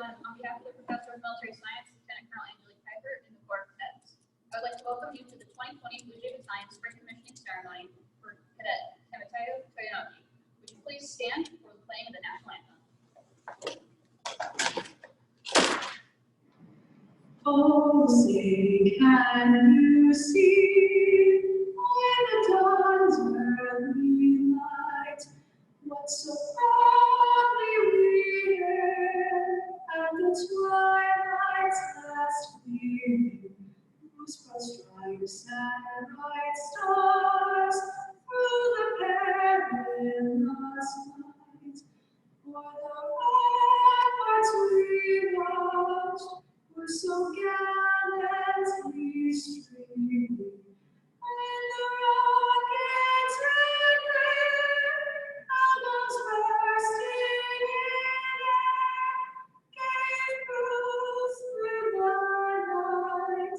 on behalf of the Professor of Military Science, Lieutenant Colonel Angelique Piper, and the Corps of Cadets, I would like to welcome you to the 2020 Blue Jay Battalion Spring Commissioning Ceremony for Cadet Stevenson Toyin-Oke. Would you please stand for the playing of the national anthem? Oh, say, can you see when the dawn's early light, what so proudly we hailed at the twilight's last gleaming, whose broad stripes and bright stars through the perilous night, for the ramparts we watched were so gallantly streaming, and the rockets' red glare, albums bursting in air, gave proof through the night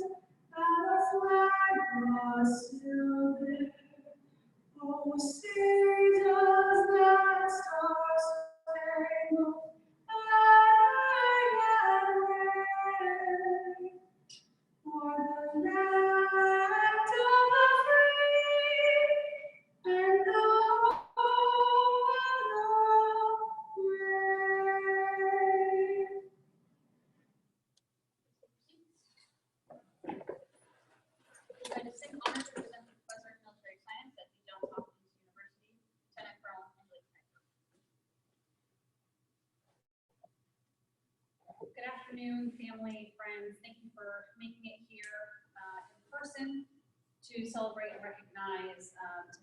that our flag was still there. Oh, say does that star-spangled for the land of the free and the home of the brave. We're going to sing honor to present the Professor of Military Science at the Johns Hopkins University, Lieutenant Colonel Angelique Piper. Good afternoon, family, friends. Thank you for making it here in person to celebrate and recognize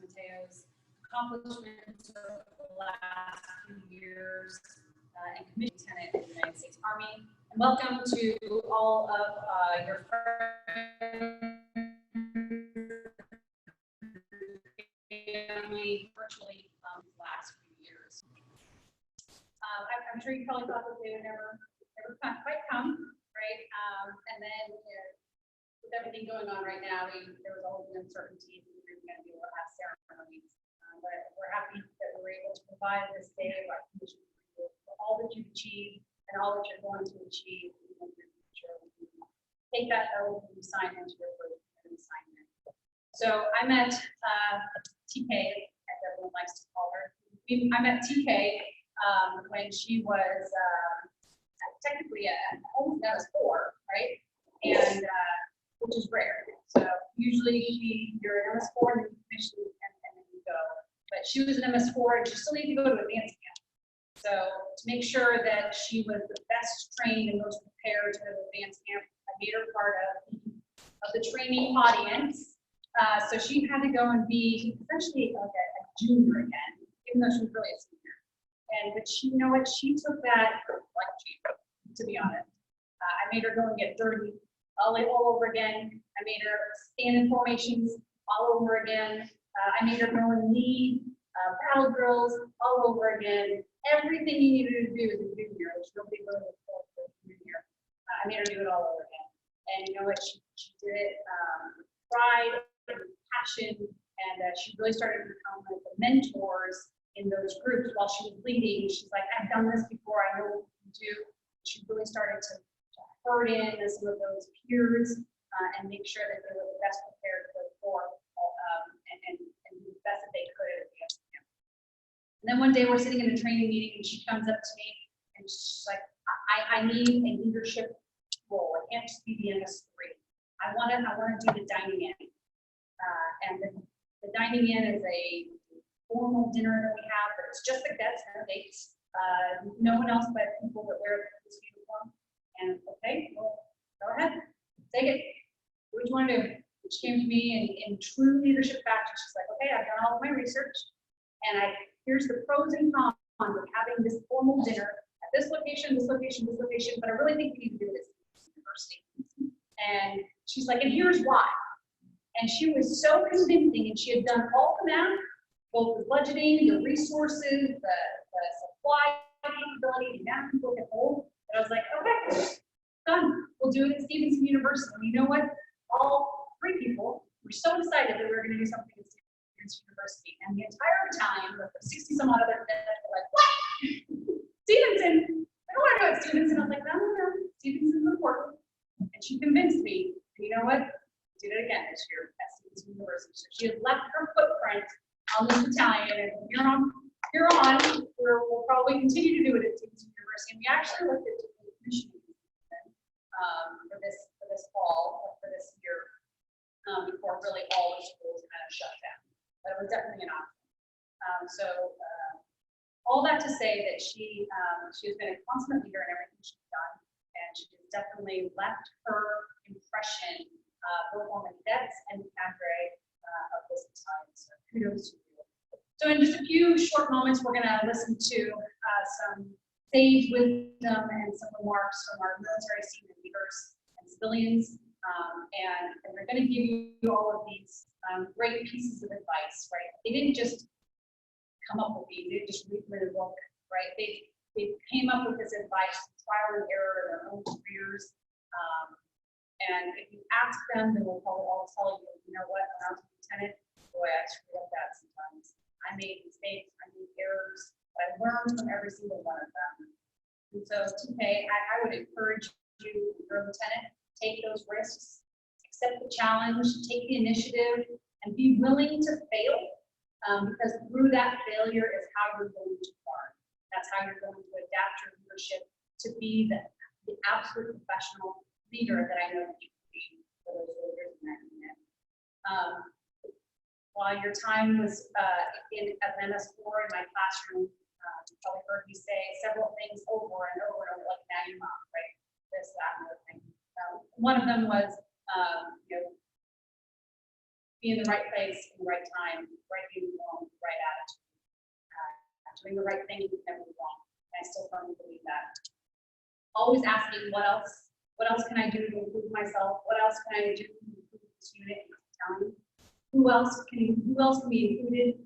Mateo's accomplishments over the last few years and commissioned lieutenant in the United States Army. And welcome to all of your friends, family, virtually the last few years. I'm sure you probably thought that they would never quite come, right? And then, with everything going on right now, there was a whole uncertainty if we were going to be able to have ceremonies. But we're happy that we were able to provide this day of recognition for all that you've achieved and all that you're going to achieve in your future. Take that oath and sign into your first assignment. So I met TK, as everyone likes to call her. I met TK when she was technically almost MS4, right? And which is rare. So usually you're an MS4 and then you commission and then you go. But she was an MS4 and she still needed to go to advanced camp. So to make sure that she was the best trained and most prepared to go to advanced camp, I made her part of the training audience. So she had to go and be essentially like a junior again, even though she was really a senior. But you know what? She took that like cheap, to be honest. I made her go and get dirty all over again. I made her stand in formations all over again. I made her go and lead battle drills all over again. Everything you needed to do as a junior, which nobody really was told for a junior. I made her do it all over again. And you know what? She did it with pride and passion, and she really started to become like the mentors in those groups while she was leading. She's like, I've done this before, I know what you can do. She really started to herd in as some of those peers and make sure that they were the best prepared for the Corps and do the best that they could at advanced camp. And then one day we're sitting in a training meeting and she comes up to me and she's like, I need a leadership role. I can't just be the MS3. I want to do the dining in. And the dining in is a formal dinner that we have, but it's just the cadets and the dates. No one else but people that wear this uniform. And okay, well, go ahead, take it. What do you want to do? She came to me in true leadership fashion. She's like, okay, I've done all of my research, and here's the pros and cons of having this formal dinner at this location, this location, this location. But I really think we need to do this at this university. And she's like, and here's why. And she was so convincing, and she had done all the math, both the budgeting, the resources, the supply capability, the math people can hold. And I was like, okay, done. We'll do it at Stevenson University. And you know what? All three people were so excited that we were going to do something at Stevenson University. And the entire time, the 60 some odd other cadets were like, what? Stevenson? don't want to go at Stevenson. I was like, no, no, no, Stevenson's important. And she convinced me, and you know what? Did it again this year at Stevenson University. So she has left her footprint on this battalion, and we'll probably continue to do it at Stevenson University. And we actually looked at different commissioning for this fall, for this year, before really all the schools kind of shut down. But it was definitely an option. All that to say that she has been a constant leader in everything she's done, and she has definitely left her impression both on the cadets and the cadre of this battalion. So kudos to you. So in just a few short moments, we're going to listen to some sage wisdom and some remarks from our military senior leaders and civilians, and we're going to give you all of these great pieces of advice. Right? They didn't just come up with these; they just read the book. Right? They came up with this advice, trial and error in their own careers. And if you ask them, they will probably all tell you, you know what, when I was a lieutenant, boy, I screwed up that sometimes. I made mistakes, I made errors, but I learned from every single one of them. And so, TK, I would encourage you, your lieutenant, take those risks, accept the challenge, take the initiative, and be willing to fail, because through that failure is how you're going to learn. That's how you're going to adapt your leadership to be the absolute professional leader that I know that you can be for those soldiers in that unit. While your time was in MS4 in my classroom, you probably heard me say several things over and over and over, like now you're mom, right? This, that, and other thing. One of them was, be in the right place, in the right time, right uniform, right attitude. Doing the right thing is never wrong. And I still firmly believe that. Always asking what else can I do to improve myself? What else can I do to improve this unit and this battalion? Who else can be included?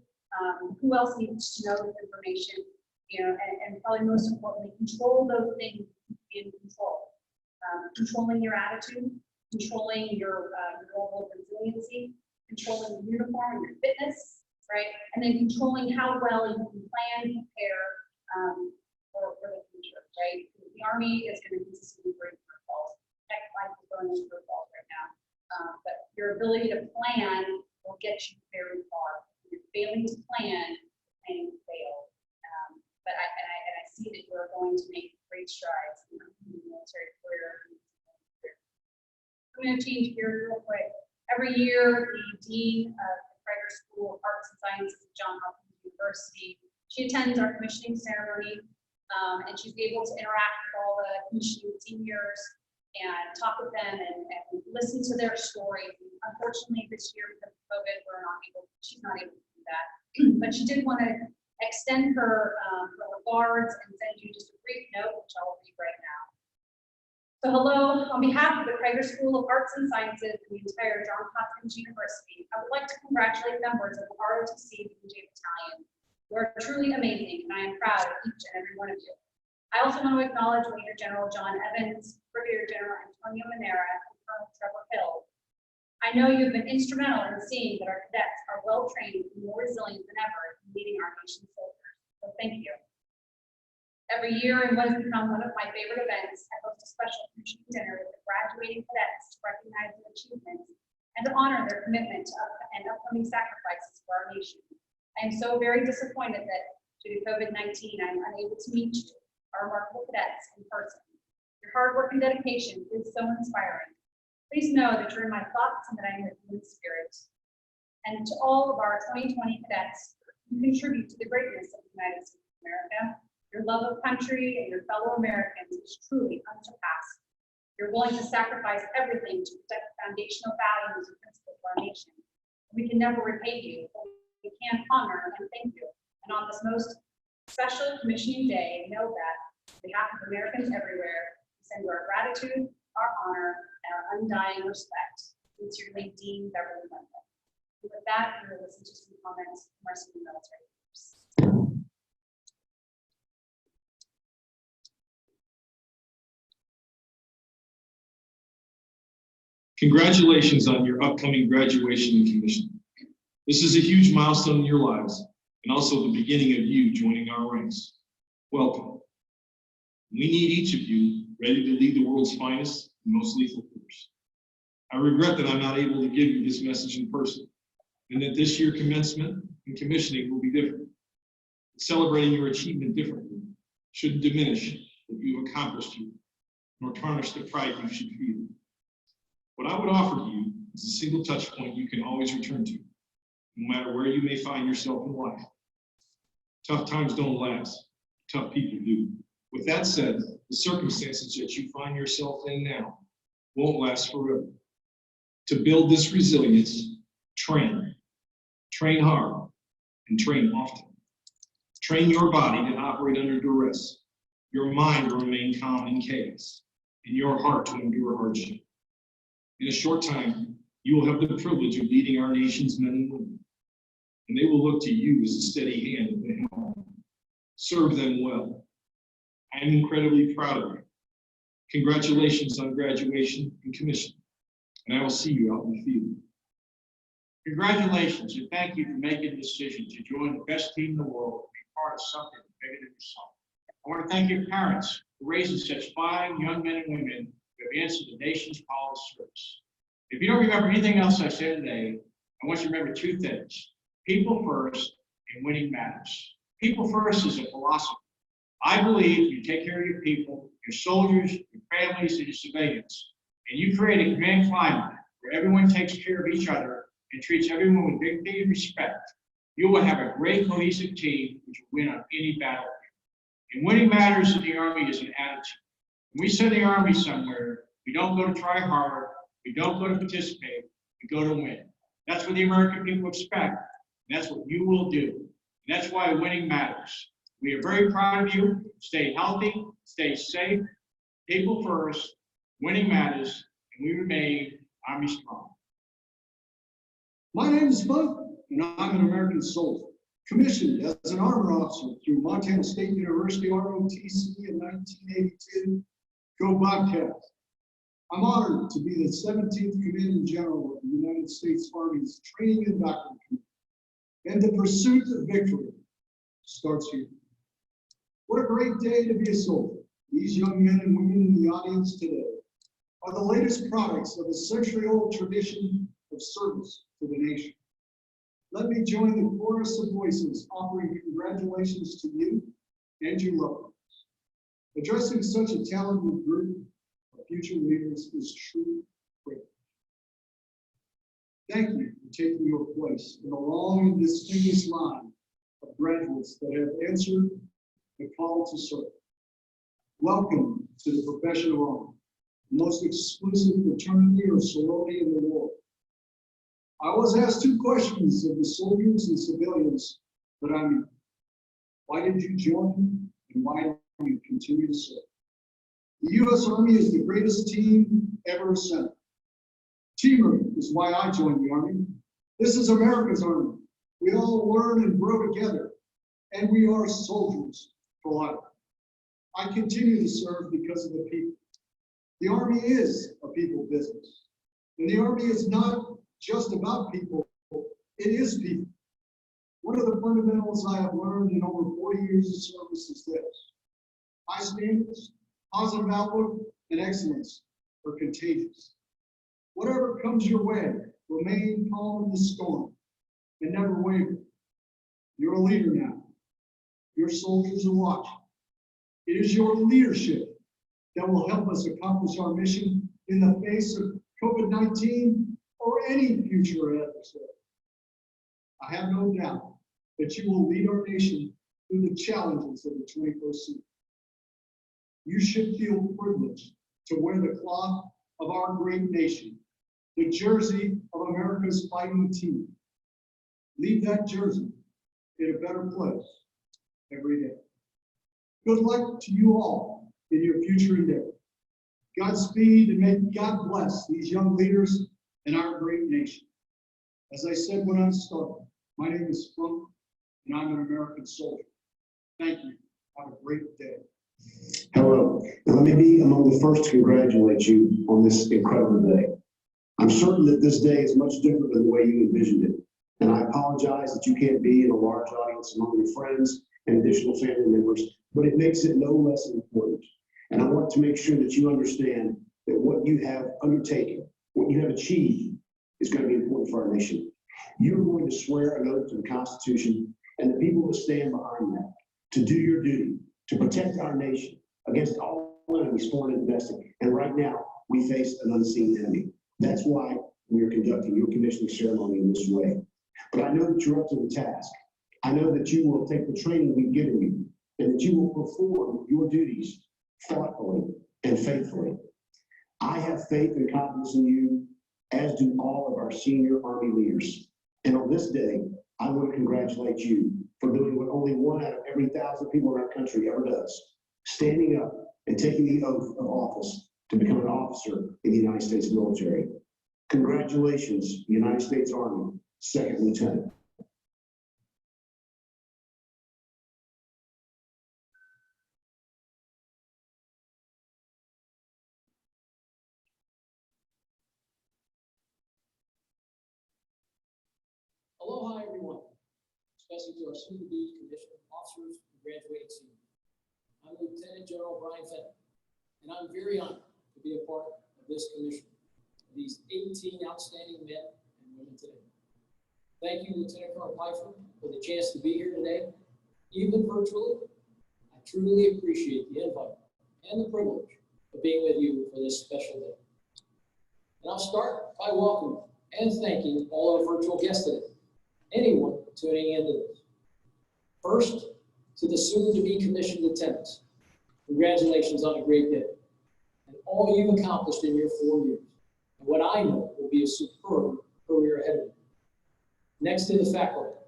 Who else needs to know this information? And probably most importantly, control those things in control. Controlling your attitude, controlling your level of resiliency, controlling your uniform and your fitness, right? And then controlling how well you can plan, prepare for the future, right? The Army is going to consistently bring curveballs. Tech life is going through curveballs right now. But your ability to plan will get you very far. If you're failing to plan, planning will fail. But I see that you are going to make great strides in your military career. I'm going to change gears real quick. Every year, the Dean of the Prager School of Arts and Sciences at Johns Hopkins University, she attends our commissioning ceremony, and she's able to interact with all the commissioning seniors and talk with them and listen to their stories. Unfortunately, this year because of COVID, she's not able to do that. But she did want to extend her regards and send you just a brief note, which I'll read right now. So hello, on behalf of the Prager School of Arts and Sciences and the entire Johns Hopkins University, I would like to congratulate members of the ROTC BJ Battalion. You are truly amazing, and I am proud of each and every one of you. I also want to acknowledge Major General John Evans, Brigadier General Antonio Manera, and Colonel Trevor Hill. I know you have been instrumental in seeing that our cadets are well trained and more resilient than ever in leading our nation's soldiers. So thank you. Every year, in what has become one of my favorite events, I host a special commissioning dinner with the graduating cadets to recognize their achievements and to honor their commitment and upcoming sacrifices for our nation. I am so very disappointed that due to COVID-19, I'm unable to meet you, our remarkable cadets, in person. Your hard work and dedication is so inspiring. Please know that you're in my thoughts and that I am with you in spirit. And to all of our 2020 cadets, you contribute to the greatness of the United States of America. Your love of country and your fellow Americans is truly unsurpassed. You're willing to sacrifice everything to protect the foundational values and principles of our nation. We can never repay you, but we can honor and thank you. And on this most special commissioning day, know that on behalf of Americans everywhere, we send you our gratitude, our honor, and our undying respect. Sincerely, Dean Beverly London. And with that, we will listen to some comments from our senior military leaders. Congratulations on your upcoming graduation and commission. This is a huge milestone in your lives and also the beginning of you joining our ranks. Welcome. We need each of you ready to lead the world's finest and most lethal force. I regret that I'm not able to give you this message in person, and that this year commencement and commissioning will be different. Celebrating your achievement differently shouldn't diminish what you've accomplished here, nor tarnish the pride you should feel. What I would offer to you is a single touch point you can always return to, no matter where you may find yourself in life. Tough times don't last, tough people do. With that said, the circumstances that you find yourself in now won't last forever. To build this resilience, train hard, and train often. Train your body to operate under duress, your mind to remain calm in chaos, and your heart to endure hardship. In a short time, you will have the privilege of leading our nation's men and women, and they will look to you as a steady hand at the helm. Serve them well. I am incredibly proud of you. Congratulations on graduation and commission, and I will see you out in the field. Congratulations, and thank you for making the decision to join the best team in the world and be part of something bigger than yourself. I want to thank your parents for raising such fine young men and women who have answered the nation's call to service. If you don't remember anything else I said today, I want you to remember two things: people first and winning matters. People first is a philosophy. I believe you take care of your people, your soldiers, your families, and your civilians, and you create a command climate where everyone takes care of each other and treats everyone with dignity and respect, you will have a great cohesive team which will win on any battlefield. And winning matters in the Army is an attitude. When we send the Army somewhere, we don't go to try hard, we don't go to participate, we go to win. That's what the American people expect, and that's what you will do. And that's why winning matters. We are very proud of you. Stay healthy, stay safe, people first, winning matters, and we remain Army strong. My name is Bud, and I'm an American soldier, commissioned as an armor officer through Montana State University ROTC in 1982. Go Bobcats! I'm honored to be the 17th Commanding General of the United States Army's Training and Doctrine Committee, and the pursuit of victory starts here. What a great day to be a soldier. These young men and women in the audience today are the latest products of a century-old tradition of service to the nation. Let me join the chorus of voices offering congratulations to you and your loved ones. Addressing such a talented group of future leaders is true privilege. Thank you for taking your place in a long and distinguished line of graduates that have answered the call to serve. Welcome to the profession of army, the most exclusive fraternity or sorority in the world. I was asked two questions of the soldiers and civilians that I meet. Why did you join, and why do you continue to serve? The U.S. Army is the greatest team ever assembled. Teamwork is why I joined the Army. This is America's Army. We all learn and grow together, and we are soldiers for life. I continue to serve because of the people. The Army is a people business, and the Army is not just about people, it is people. One of the fundamentals I have learned in over 40 years of service is this: high standards, positive outlook, and excellence are contagious. Whatever comes your way, remain calm in the storm and never waver. You're a leader now. Your soldiers are watching. It is your leadership that will help us accomplish our mission in the face of COVID-19 or any future adversary. I have no doubt that you will lead our nation through the challenges of the 21st century. You should feel privileged to wear the cloth of our great nation, the jersey of America's fighting team. Leave that jersey in a better place every day. Good luck to you all in your future endeavor. Godspeed, and may God bless these young leaders and our great nation. As I said when I started, my name is Funk, and I'm an American soldier. Thank you. Have a great day. Hello. Let me be among the first to congratulate you on this incredible day. I'm certain that this day is much different than the way you envisioned it, and I apologize that you can't be in a large audience among your friends and additional family members, but it makes it no less important. And I want to make sure that you understand that what you have undertaken, what you have achieved, is going to be important for our nation. You're going to swear an oath to the Constitution and the people that stand behind that, to do your duty, to protect our nation against all enemies, foreign and domestic. And right now, we face an unseen enemy. That's why we are conducting your commissioning ceremony in this way. But I know that you're up to the task. I know that you will take the training we've given you and that you will perform your duties thoughtfully and faithfully. I have faith and confidence in you, as do all of our senior Army leaders. And on this day, I want to congratulate you for doing what only 1 out of every 1,000 people in our country ever does, standing up and taking the oath of office to become an officer in the United States military. Congratulations, United States Army, Second Lieutenant. Aloha, everyone, especially to our soon-to-be commissioned officers and graduating seniors. I'm Lieutenant General Brian Fenton, and I'm very honored to be a part of this commission of these 18 outstanding men and women today. Thank you, Lieutenant Colonel Pfeiffer, for the chance to be here today, even virtually. I truly appreciate the invite and the privilege of being with you for this special day. And I'll start by welcoming and thanking all our virtual guests today. Anyone tuning into this. First, to the soon-to-be commissioned lieutenants, congratulations on a great day and all you've accomplished in your 4 years, and what I know will be a superb career ahead of you. Next to the faculty,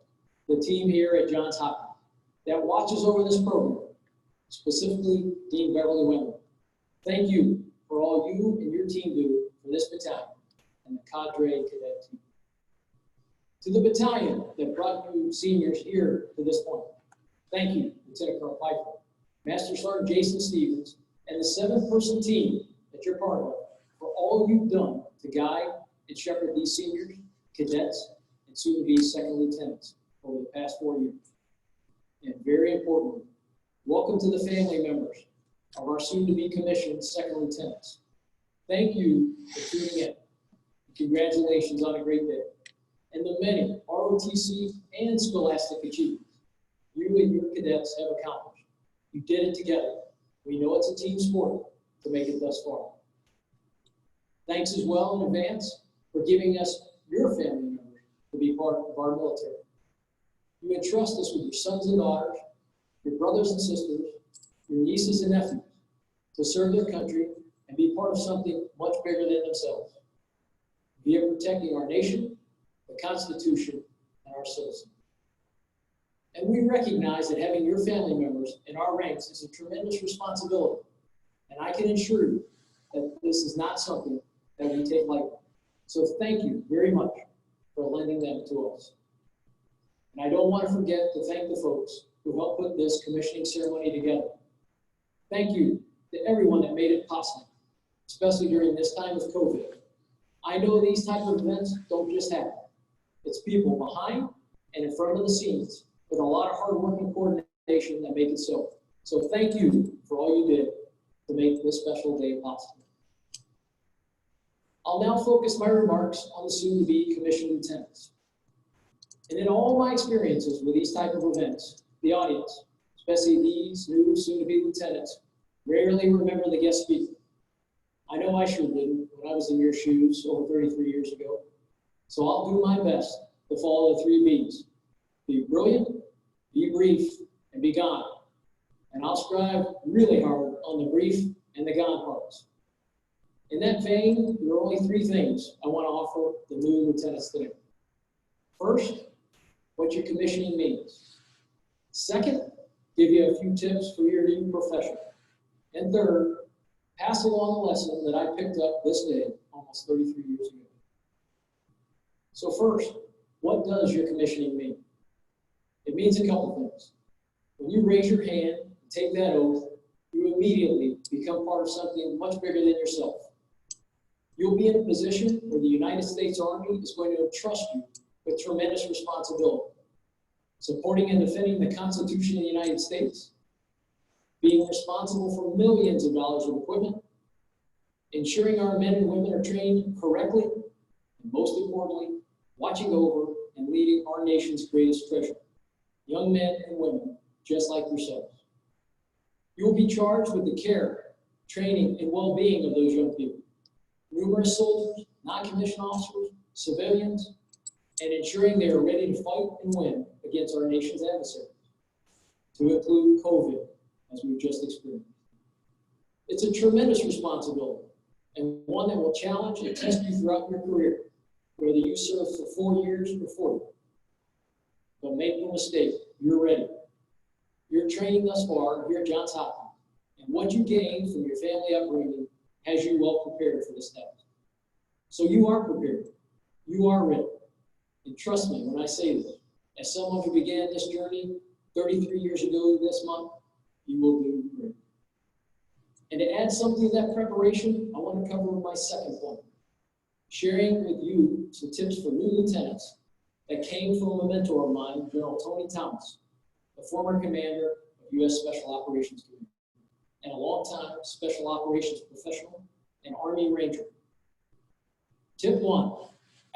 the team here at Johns Hopkins that watches over this program, specifically Dean Beverly Wendell. Thank you for all you and your team do for this battalion and the cadre cadet team. To the battalion that brought you seniors here to this point, thank you, Lieutenant Colonel Pfeiffer, Master Sergeant Jason Stevens, and the 7-person team that you're part of for all you've done to guide and shepherd these seniors, cadets, and soon-to-be second lieutenants over the past 4 years. And very importantly, welcome to the family members of our soon-to-be commissioned second lieutenants. Thank you for tuning in. Congratulations on a great day. And the many ROTC and scholastic achievements you and your cadets have accomplished. You did it together. We know it's a team sport to make it thus far. Thanks as well in advance for giving us your family members to be part of our military. You entrust us with your sons and daughters, your brothers and sisters, your nieces and nephews to serve their country and be part of something much bigger than themselves. Via protecting our nation, the Constitution, and our citizens. And we recognize that having your family members in our ranks is a tremendous responsibility. And I can assure you that this is not something that we take lightly. So thank you very much for lending them to us. And I don't want to forget to thank the folks who helped put this commissioning ceremony together. Thank you to everyone that made it possible, especially during this time of COVID. I know these type of events don't just happen. It's people behind and in front of the scenes with a lot of hard work and coordination that make it so. So thank you for all you did to make this special day possible. I'll now focus my remarks on the soon-to-be commissioned lieutenants. And in all my experiences with these type of events, the audience, especially these new soon-to-be lieutenants, rarely remember the guest speaker. I know I sure didn't when I was in your shoes over 33 years ago. So I'll do my best to follow the 3 B's. Be brilliant, be brief, and be gone. And I'll strive really hard on the brief and the gone parts. In that vein, there are only 3 things I want to offer the new lieutenants today. First, what your commissioning means. Second, give you a few tips for your new profession. And third, pass along a lesson that I picked up this day almost 33 years ago. So first, what does your commissioning mean? It means a couple things. When you raise your hand and take that oath, you immediately become part of something much bigger than yourself. You'll be in a position where the United States Army is going to entrust you with tremendous responsibility, supporting and defending the Constitution of the United States, being responsible for millions of dollars of equipment, ensuring our men and women are trained correctly, and most importantly, watching over and leading our nation's greatest treasure, young men and women just like yourselves. You will be charged with the care, training, and well-being of those young people, numerous soldiers, non-commissioned officers, civilians, and ensuring they are ready to fight and win against our nation's adversaries, to include COVID, as we've just experienced. It's a tremendous responsibility, and one that will challenge and test you throughout your career, whether you serve for 4 years or 40. But make no mistake, you're ready. Your training thus far here at Johns Hopkins, and what you gained from your family upbringing has you well prepared for this task. So you are prepared. You are ready. And trust me when I say this, as someone who began this journey 33 years ago this month, you will do great. And to add something to that preparation, I want to cover my second point, sharing with you some tips for new lieutenants that came from a mentor of mine, General Tony Thomas, the former commander of U.S. Special Operations Command, and a longtime special operations professional and Army Ranger. Tip 1,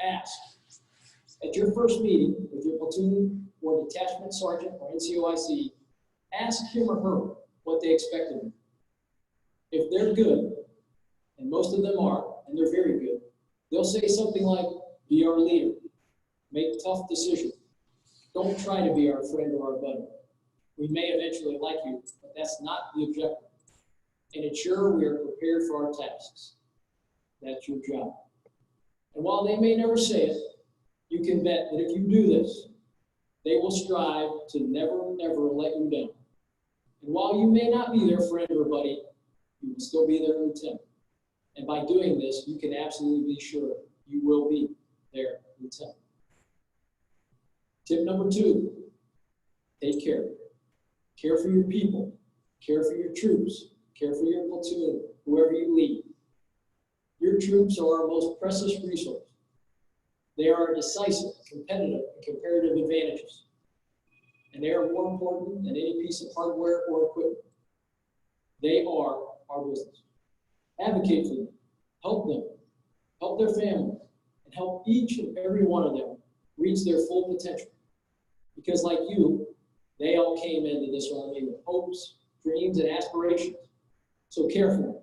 ask. At your first meeting with your platoon or detachment sergeant or NCOIC, ask him or her what they expect of you. If they're good, and most of them are, and they're very good, they'll say something like, be our leader, make tough decisions. Don't try to be our friend or our buddy. We may eventually like you, but that's not the objective. And ensure we are prepared for our tasks. That's your job. And while they may never say it, you can bet that if you do this, they will strive to never, never let you down. And while you may not be their friend or buddy, you will still be their lieutenant. And by doing this, you can absolutely be sure you will be their lieutenant. Tip number 2, take care. Care for your people, care for your troops, care for your platoon, whoever you lead. Your troops are our most precious resource. They are our decisive, competitive, and comparative advantages. And they are more important than any piece of hardware or equipment. They are our business. Advocate for them, help their families, and help each and every one of them reach their full potential. Because like you, they all came into this Army with hopes, dreams, and aspirations. So care for them,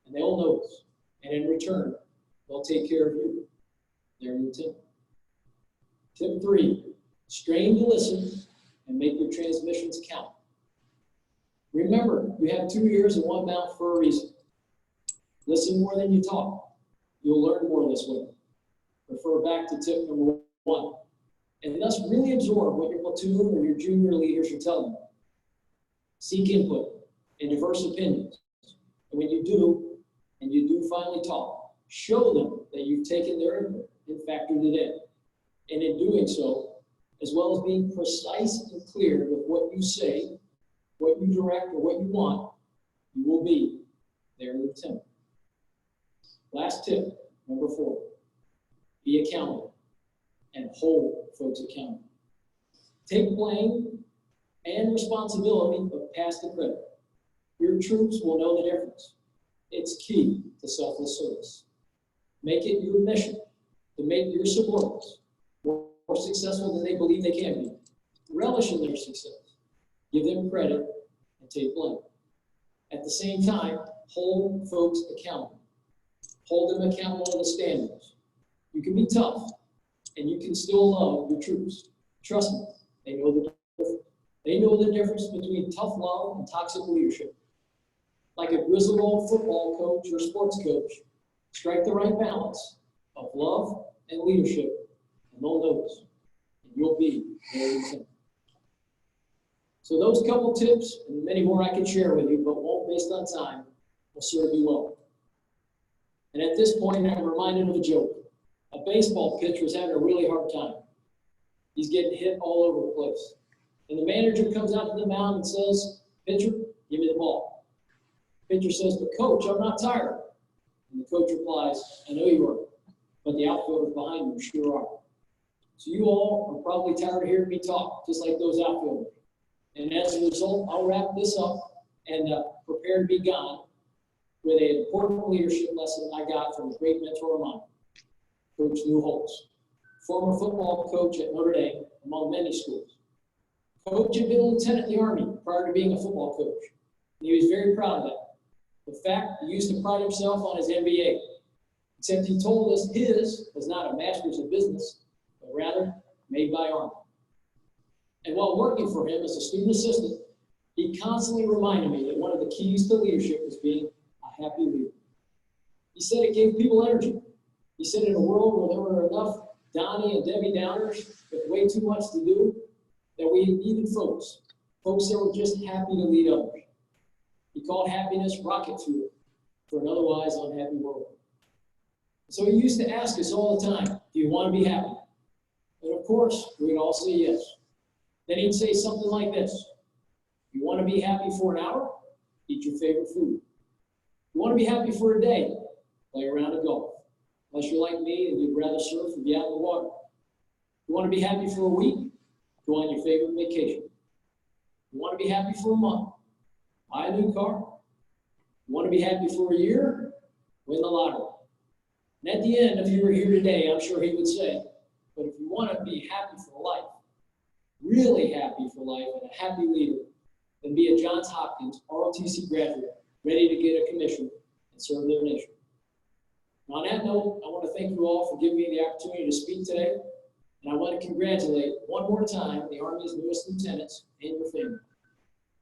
and they'll notice. And in return, they'll take care of you, their lieutenant. Tip 3, strain to listen and make your transmissions count. Remember, you have 2 ears and 1 mouth for a reason. Listen more than you talk. You'll learn more this way. Refer back to tip number 1. And thus really absorb what your platoon or your junior leaders are telling you. Seek input and diverse opinions. And when you do, and you do finally talk, show them that you've taken their input and factored it in. And in doing so, as well as being precise and clear with what you say, what you direct, or what you want, you will be their lieutenant. Last tip, number 4, be accountable and hold folks accountable. Take blame and responsibility, but pass the credit. Your troops will know the difference. It's key to selfless service. Make it your mission to make your subordinates more successful than they believe they can be. Relish in their success. Give them credit and take blame. At the same time, hold folks accountable. Hold them accountable to the standards. You can be tough, and you can still love your troops. Trust me, they know the difference. They know the difference between tough love and toxic leadership. Like a grizzled old football coach or sports coach, strike the right balance of love and leadership, and they'll notice, and you'll be very lieutenant. So those couple tips, and many more I could share with you, but won't based on time, will serve you well. And at this point, I'm reminded of a joke. A baseball pitcher was having a really hard time. He's getting hit all over the place. And the manager comes out to the mound and says, pitcher, give me the ball. Pitcher says, but coach, I'm not tired. And the coach replies, I know you are, but the outfielders behind you sure are. So you all are probably tired of hearing me talk, just like those outfielders. And as a result, I'll wrap this up and prepare to be gone with an important leadership lesson I got from a great mentor of mine, Coach Lou Holtz, former football coach at Notre Dame, among many schools. Coach had been a lieutenant in the Army prior to being a football coach. And he was very proud of that. In fact, he used to pride himself on his MBA, except he told us his was not a master's of business, but rather made by Army. And while working for him as a student assistant, he constantly reminded me that one of the keys to leadership was being a happy leader. He said it gave people energy. He said in a world where there were enough Donnie and Debbie Downers with way too much to do, that we needed folks that were just happy to lead others. He called happiness rocket fuel for an otherwise unhappy world. So he used to ask us all the time, do you want to be happy? And of course, we'd all say yes. Then he'd say something like this: you want to be happy for an hour? Eat your favorite food. You want to be happy for a day? Play a round of golf. Unless you're like me and you'd rather surf and be out in the water. You want to be happy for a week? Go on your favorite vacation. You want to be happy for a month? Buy a new car. You want to be happy for a year? Win the lottery. And at the end, if you were here today, I'm sure he would say, but if you want to be happy for life, really happy for life and a happy leader, then be a Johns Hopkins ROTC graduate ready to get a commission and serve their nation. And on that note, I want to thank you all for giving me the opportunity to speak today. And I want to congratulate one more time the Army's newest lieutenants and your family.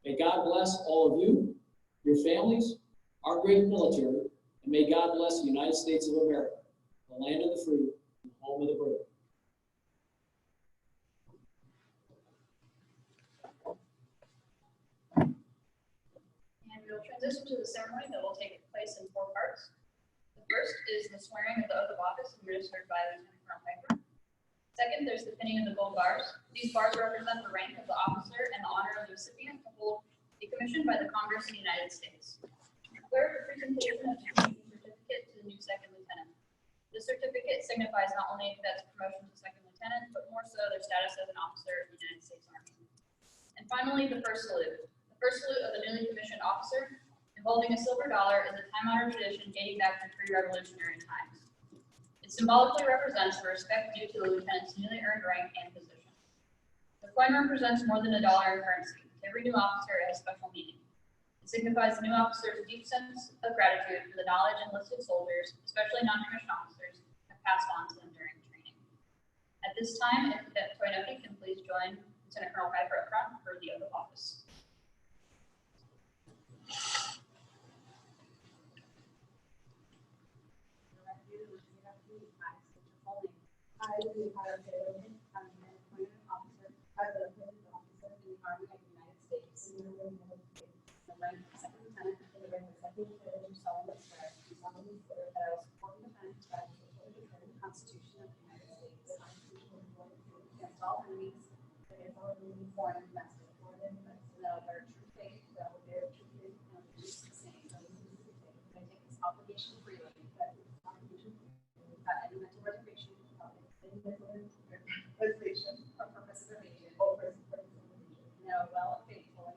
May God bless all of you, your families, our great military, and may God bless the United States of America, the land of the free, and the home of the brave. And we will transition to the ceremony that will take place in 4 parts. The first is the swearing of the oath of office administered by Lieutenant Colonel Piper. Second, there's the pinning of the gold bars. These bars represent the rank of the officer and the honor of the recipient to hold a commission by the Congress of the United States. Third, the presentation of the commissioning certificate to the new second lieutenant. This certificate signifies not only a cadet's promotion to second lieutenant, but more so their status as an officer of the United States Army. And finally, the first salute. The first salute of the newly commissioned officer, holding a silver dollar, is a time-honored tradition dating back to pre-revolutionary times. It symbolically represents the respect due to the lieutenant's newly earned rank and position. The coin represents more than $1 in currency. To every new officer, it has special meaning. It signifies the new officer's deep sense of gratitude for the knowledge enlisted soldiers, especially non-commissioned officers, have passed on to them during training. At this time, if Cadet Toyin-Oke can please join Lieutenant Colonel Piper up front for the oath of office. I, the Ohio State, am an appointed officer as the appointed officer in the Army of the United States. In the rank of second lieutenant, in the rank of second lieutenant, do solemnly swear that I will support and defend the Constitution of the United States, the Constitution of the United States, against all enemies, foreign and domestic, and that I will bear true faith, that I will bear true faith and allegiance to the same, that I take this obligation freely, without any mental reservation, reservation or purpose of evasion, and I will well and faithfully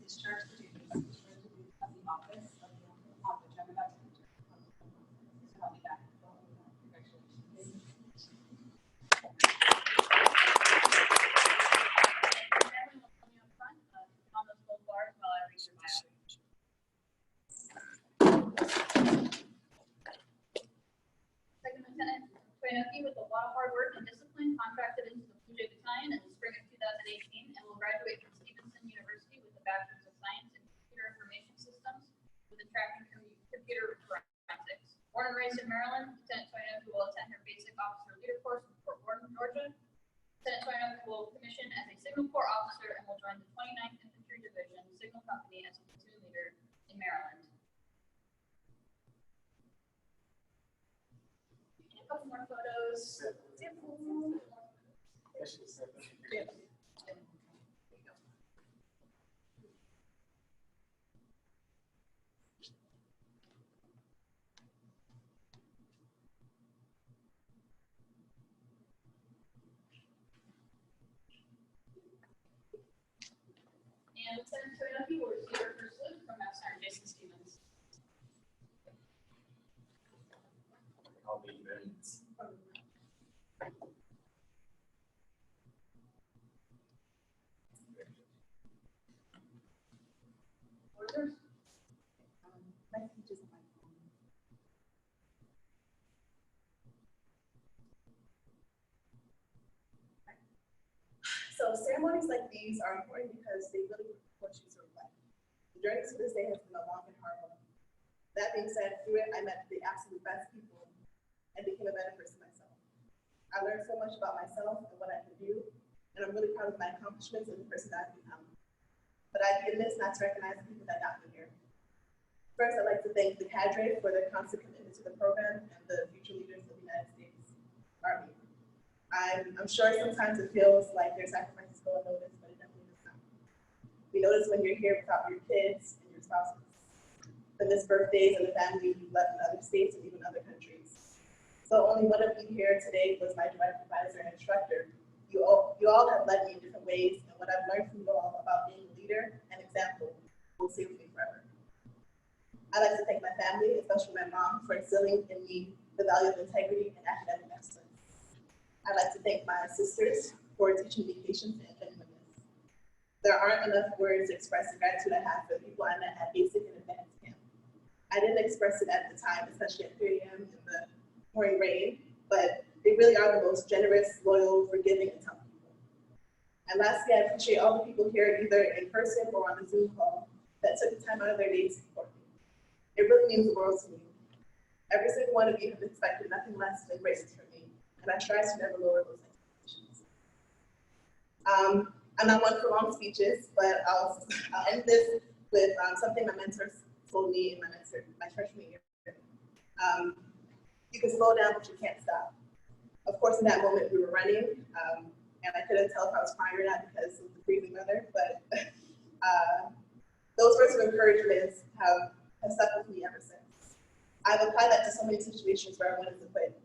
discharge the duties of the office of which I'm about to enter. So help me God. Congratulations. On those gold bars while I read your bio. Second Lieutenant Toyin-Oke, with a lot of hard work and discipline, contracted into the Blue Jay Battalion in the spring of 2018 and will graduate from Stevenson University with a Bachelor's of Science in Computer Information Systems with a track in computer forensics. Born and raised in Maryland, Lieutenant Toyin-Oke will attend her basic officer leader course in Fort Gordon, Georgia. Lieutenant Toyin-Oke will commission as a Signal Corps officer and will join the 29th Infantry Division Signal Company as a platoon leader in Maryland. A couple more photos. And Lieutenant Toyin-Oke will receive Congratulations, Stevens. I'll be ready. Orders? My speech is on my phone. So ceremonies like these are important because they really push you through life. The journey to this day has been a long and hard one. That being said, through it, I met the absolute best people and became a better person myself. I learned so much about myself and what I can do, and I'm really proud of my accomplishments and the person that I've become. But I'd be amiss not to recognize the people that got me here. First, I'd like to thank the cadre for their constant commitment to the program and the future leaders of the United States Army. I'm sure sometimes it feels like their sacrifices go unnoticed, but it definitely does not. We notice when you're here without your kids and your spouses, the missed birthdays and the family you left in other states and even other countries. So only one of you here today was my direct advisor and instructor. You all have led me in different ways, and what I've learned from you all about being a leader and example will stay with me forever. I'd like to thank my family, especially my mom, for instilling in me the value of integrity and academic excellence. I'd like to thank my sisters for teaching me patience and genuineness. There aren't enough words to express the gratitude I have for the people I met at basic and advanced camp. I didn't express it at the time, especially at 3 a.m. in the pouring rain, but they really are the most generous, loyal, forgiving, and tough people. And lastly, I appreciate all the people here, either in person or on the Zoom call, that took the time out of their day to support me. It really means the world to me. Every single one of you have expected nothing less than graces from me, and I try to never lower those expectations. I'm not one for long speeches, but I'll end this with something my mentor told me in my freshman year. You can slow down, but you can't stop. Of course, in that moment, we were running, and I couldn't tell if I was crying or not because of the freezing weather, but those words of encouragement have stuck with me ever since. I've applied that to so many situations where I wanted to quit.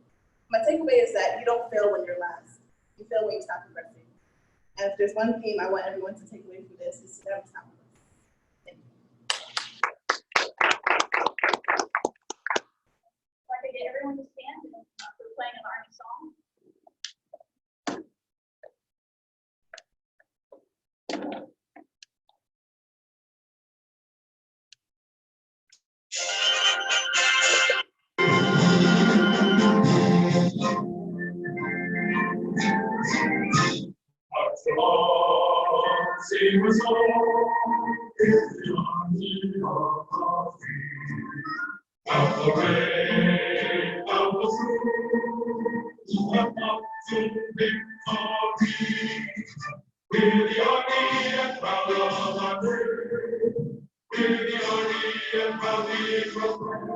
My takeaway is that you don't fail when you're last. You fail when you stop progressing. And if there's one theme I want everyone to take away from this, is to never stop progressing. Thank you. I'd like to get everyone to stand and we're playing an Army song. Sing a song, is the army of the free. Of the brave, of the true, of to victory. We're the army and proud of our name. We're the army and proudly proclaim.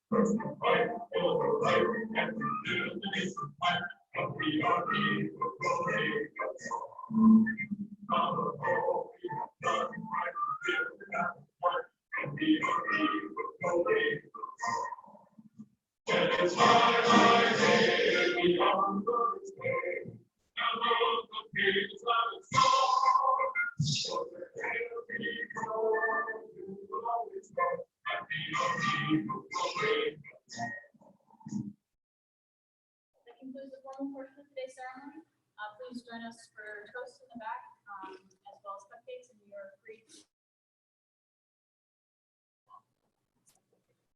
First to fight for the right and to build the nation fight of the army for glory of song.